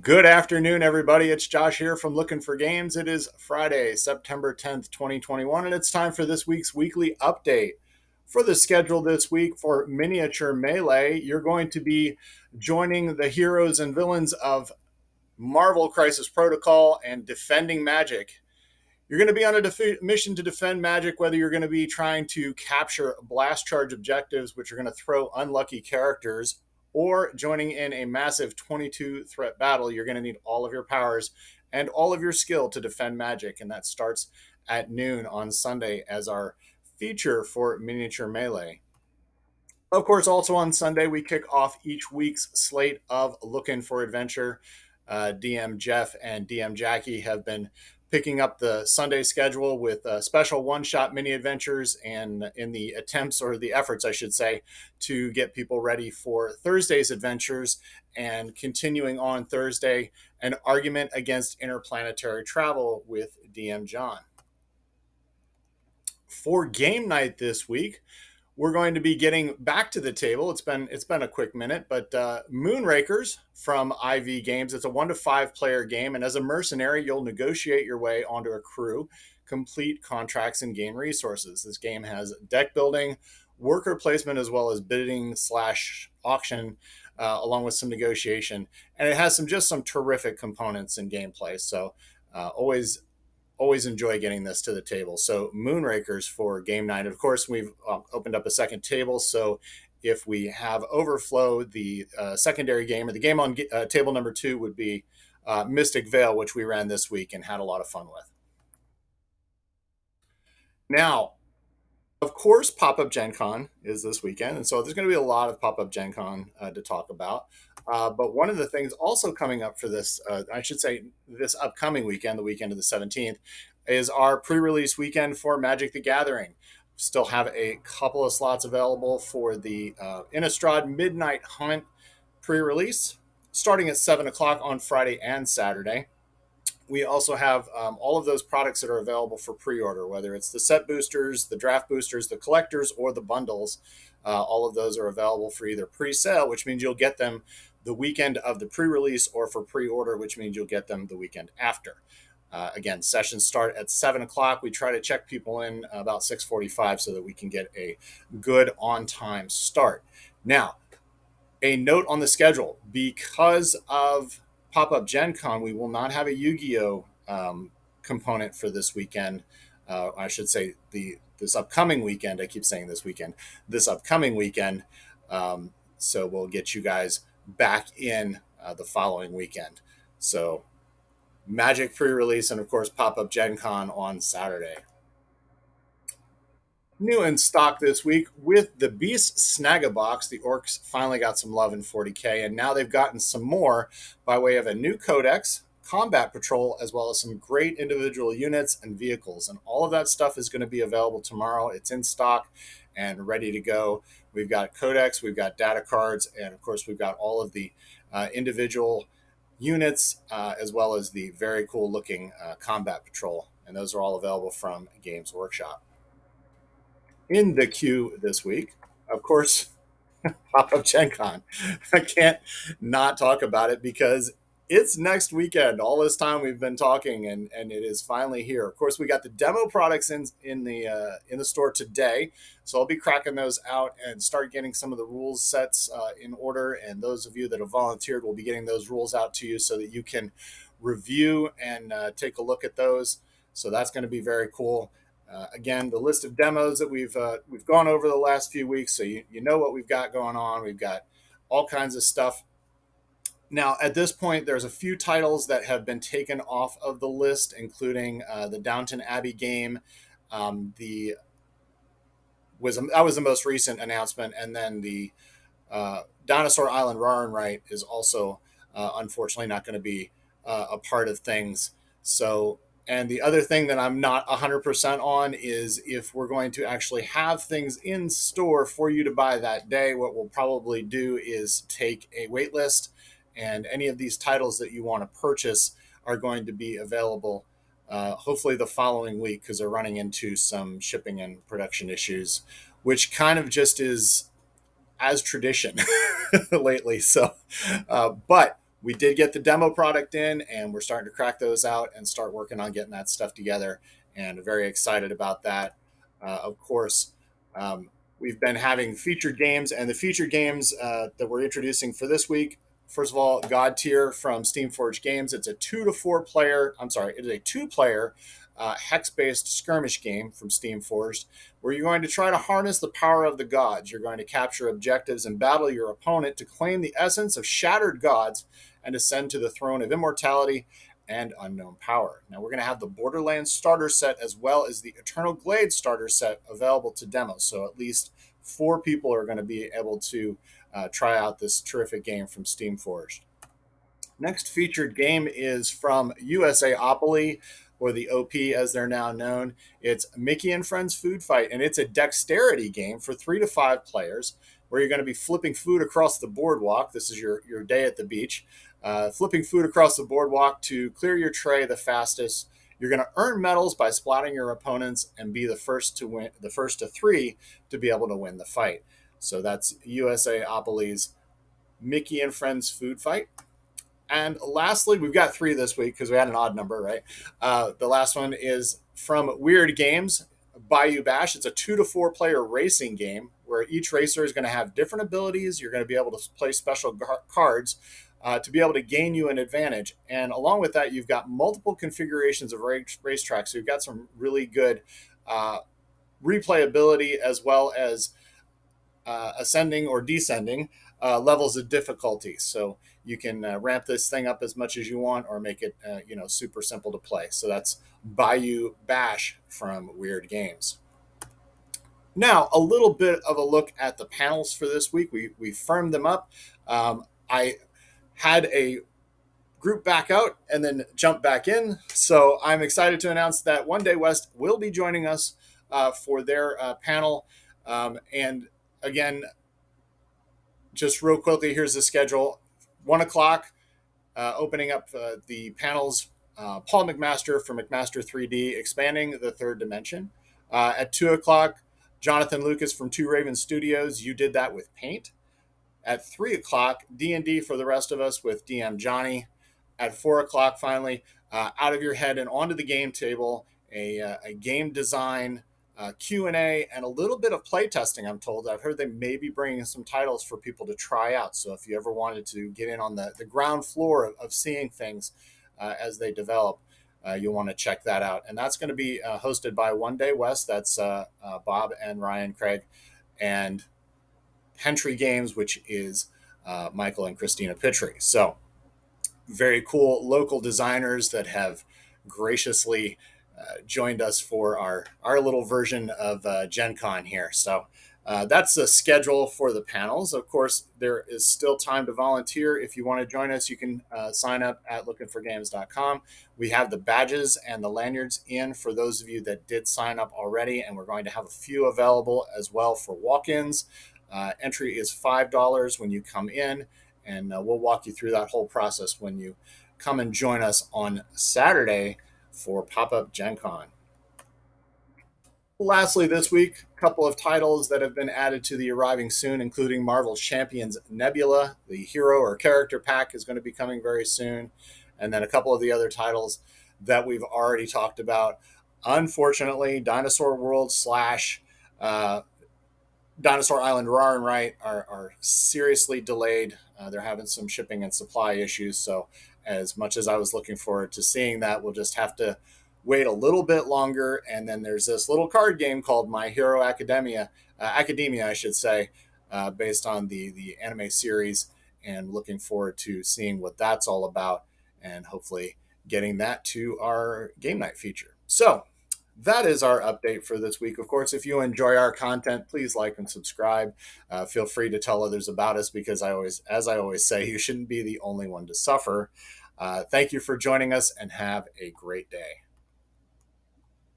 Good afternoon, everybody. It's Josh here from Lookin for Games. It is Friday, September 10th, 2021, and it's time for this week's weekly update. For the schedule this week for Miniature Melee, you're going to be joining the heroes and villains of Marvel Crisis Protocol and Defending Magic. You're going to be on a mission to defend Magic, whether you're going to be trying to capture blast charge objectives, which are going to throw unlucky characters, or joining in a massive 22 threat battle. You're going to need all of your powers and all of your skill to defend Magic, and that starts at noon on Sunday as our feature for Miniature Melee. Of course, also on Sunday, we kick off each week's slate of Looking for Adventure. DM Jeff and DM Jackie have been picking up the Sunday schedule with special one-shot mini adventures and in the attempts, or the efforts, I should say, to get people ready for Thursday's adventures. And continuing on Thursday, an argument against interplanetary travel with DM John. For game night this week, we're going to be getting back to the table. It's been a quick minute, but Moonrakers from IV Games. It's a 1 to 5 player game, and as a mercenary, you'll negotiate your way onto a crew, complete contracts, and gain resources. This game has deck building, worker placement, as well as bidding slash auction, along with some negotiation, and it has some terrific components in gameplay. So always enjoy getting this to the table. So Moonrakers for game night. Of course, we've opened up a second table. So if we have overflow, the secondary game, or the game on table number 2 would be Mystic Veil, which we ran this week and had a lot of fun with. Now, of course, Pop-Up Gen Con is this weekend, and so there's going to be a lot of Pop-Up Gen Con to talk about. But one of the things also coming up for this, I should say, this upcoming weekend, the weekend of the 17th, is our pre-release weekend for Magic the Gathering. Still have a couple of slots available for the Innistrad Midnight Hunt pre-release, starting at 7 o'clock on Friday and Saturday. We also have all of those products that are available for pre-order, whether it's the set boosters, the draft boosters, the collectors, or the bundles. All of those are available for either pre-sale, which means you'll get them the weekend of the pre-release, or for pre-order, which means you'll get them the weekend after. Again, sessions start at 7 o'clock. We try to check people in about 6:45 so that we can get a good on-time start. Now, a note on the schedule: because of Pop-Up Gen Con, we will not have a Yu-Gi-Oh component for this weekend. I should say this upcoming weekend. I keep saying this weekend. This upcoming weekend. So we'll get you guys back in the following weekend. So Magic pre-release, and of course Pop-Up Gen Con on Saturday. New in stock this week with the Beast Snag-a-Box. The Orks finally got some love in 40K, and now they've gotten some more by way of a new codex, combat patrol, as well as some great individual units and vehicles. And all of that stuff is going to be available tomorrow. It's in stock and ready to go. We've got codex, we've got data cards, and of course we've got all of the individual units, as well as the very cool looking combat patrol. And those are all available from Games Workshop. In the queue this week, of course, Pop-Up Gen Con. I can't not talk about it because it's next weekend. All this time we've been talking, and it is finally here. Of course, we got the demo products in the store today, so I'll be cracking those out and start getting some of the rules sets in order. And those of you that have volunteered will be getting those rules out to you so that you can review and take a look at those. So that's going to be very cool. Again, the list of demos that we've gone over the last few weeks, so you know what we've got going on. We've got all kinds of stuff. Now, at this point, there's a few titles that have been taken off of the list, including the Downton Abbey game. That was the most recent announcement, and then the Dinosaur Island Roar and Write is also unfortunately not going to be a part of things. So. And the other thing that I'm not 100% on is if we're going to actually have things in store for you to buy that day. What we'll probably do is take a wait list, and any of these titles that you want to purchase are going to be available hopefully the following week, because they're running into some shipping and production issues, which kind of just is as tradition lately. So, but we did get the demo product in, and we're starting to crack those out and start working on getting that stuff together. And very excited about that. Of course, um, we've been having featured games, and the featured games that we're introducing for this week. First of all, God Tier from Steamforged Games. It's a 2 to 4 player. I'm sorry, it is a 2 player hex-based skirmish game from Steamforged, where you're going to try to harness the power of the gods. You're going to capture objectives and battle your opponent to claim the essence of shattered gods and ascend to the throne of immortality and unknown power. Now, we're going to have the Borderlands starter set as well as the Eternal Glade starter set available to demo. So at least 4 people are going to be able to try out this terrific game from Steamforged. Next featured game is from USAopoly, or the OP as they're now known. It's Mickey and Friends Food Fight, and it's a dexterity game for 3 to 5 players where you're going to be flipping food across the boardwalk. This is your day at the beach. Flipping food across the boardwalk to clear your tray the fastest. You're going to earn medals by splatting your opponents and be the first to win, the first to 3 to be able to win the fight. So that's USAopoly's Mickey and Friends Food Fight. And lastly, we've got 3 this week because we had an odd number, right? The last one is from Weird Games, Bayou Bash. It's a 2 to 4 player racing game where each racer is going to have different abilities. You're going to be able to play special cards to be able to gain you an advantage. And along with that, you've got multiple configurations of racetracks. So you've got some really good replayability as well as ascending or descending levels of difficulty. So you can ramp this thing up as much as you want or make it super simple to play. So that's Bayou Bash from Weird Games. Now, a little bit of a look at the panels for this week. We firmed them up. I had a group back out and then jump back in. So I'm excited to announce that One Day West will be joining us for their panel. And again, just real quickly, here's the schedule. 1 o'clock, opening up the panels, Paul McMaster from McMaster 3D, expanding the third dimension. At 2 o'clock, Jonathan Lucas from Two Raven Studios, You Did That with Paint. At 3 o'clock, D&D for the rest of us with DM Johnny. At 4 o'clock, finally, Out of Your Head and Onto the Game Table, a game design Q&A, and a little bit of play testing, I'm told. I've heard they may be bringing some titles for people to try out. So if you ever wanted to get in on the ground floor of seeing things as they develop, you'll want to check that out. And that's going to be hosted by One Day West. That's Bob and Ryan Craig. And Hentry Games, which is Michael and Christina Pitry. So very cool local designers that have graciously joined us for our little version of Gen Con here. So that's the schedule for the panels. Of course, there is still time to volunteer. If you want to join us, you can sign up at lookinforgames.com. We have the badges and the lanyards in for those of you that did sign up already, and we're going to have a few available as well for walk-ins. Entry is $5 when you come in, and we'll walk you through that whole process when you come and join us on Saturday for Pop-Up Gen Con. Lastly, this week, a couple of titles that have been added to the arriving soon, including Marvel's Champions Nebula. The hero or character pack is going to be coming very soon. And then a couple of the other titles that we've already talked about. Unfortunately, Dinosaur World / Dinosaur Island Rar and Right are seriously delayed. They're having some shipping and supply issues. So as much as I was looking forward to seeing that, we'll just have to wait a little bit longer. And then there's this little card game called My Hero Academia, I should say, based on the anime series, and looking forward to seeing what that's all about and hopefully getting that to our game night feature. So that is our update for this week. Of course, if you enjoy our content, please like and subscribe. Feel free to tell others about us because as I always say, you shouldn't be the only one to suffer. Thank you for joining us and have a great day.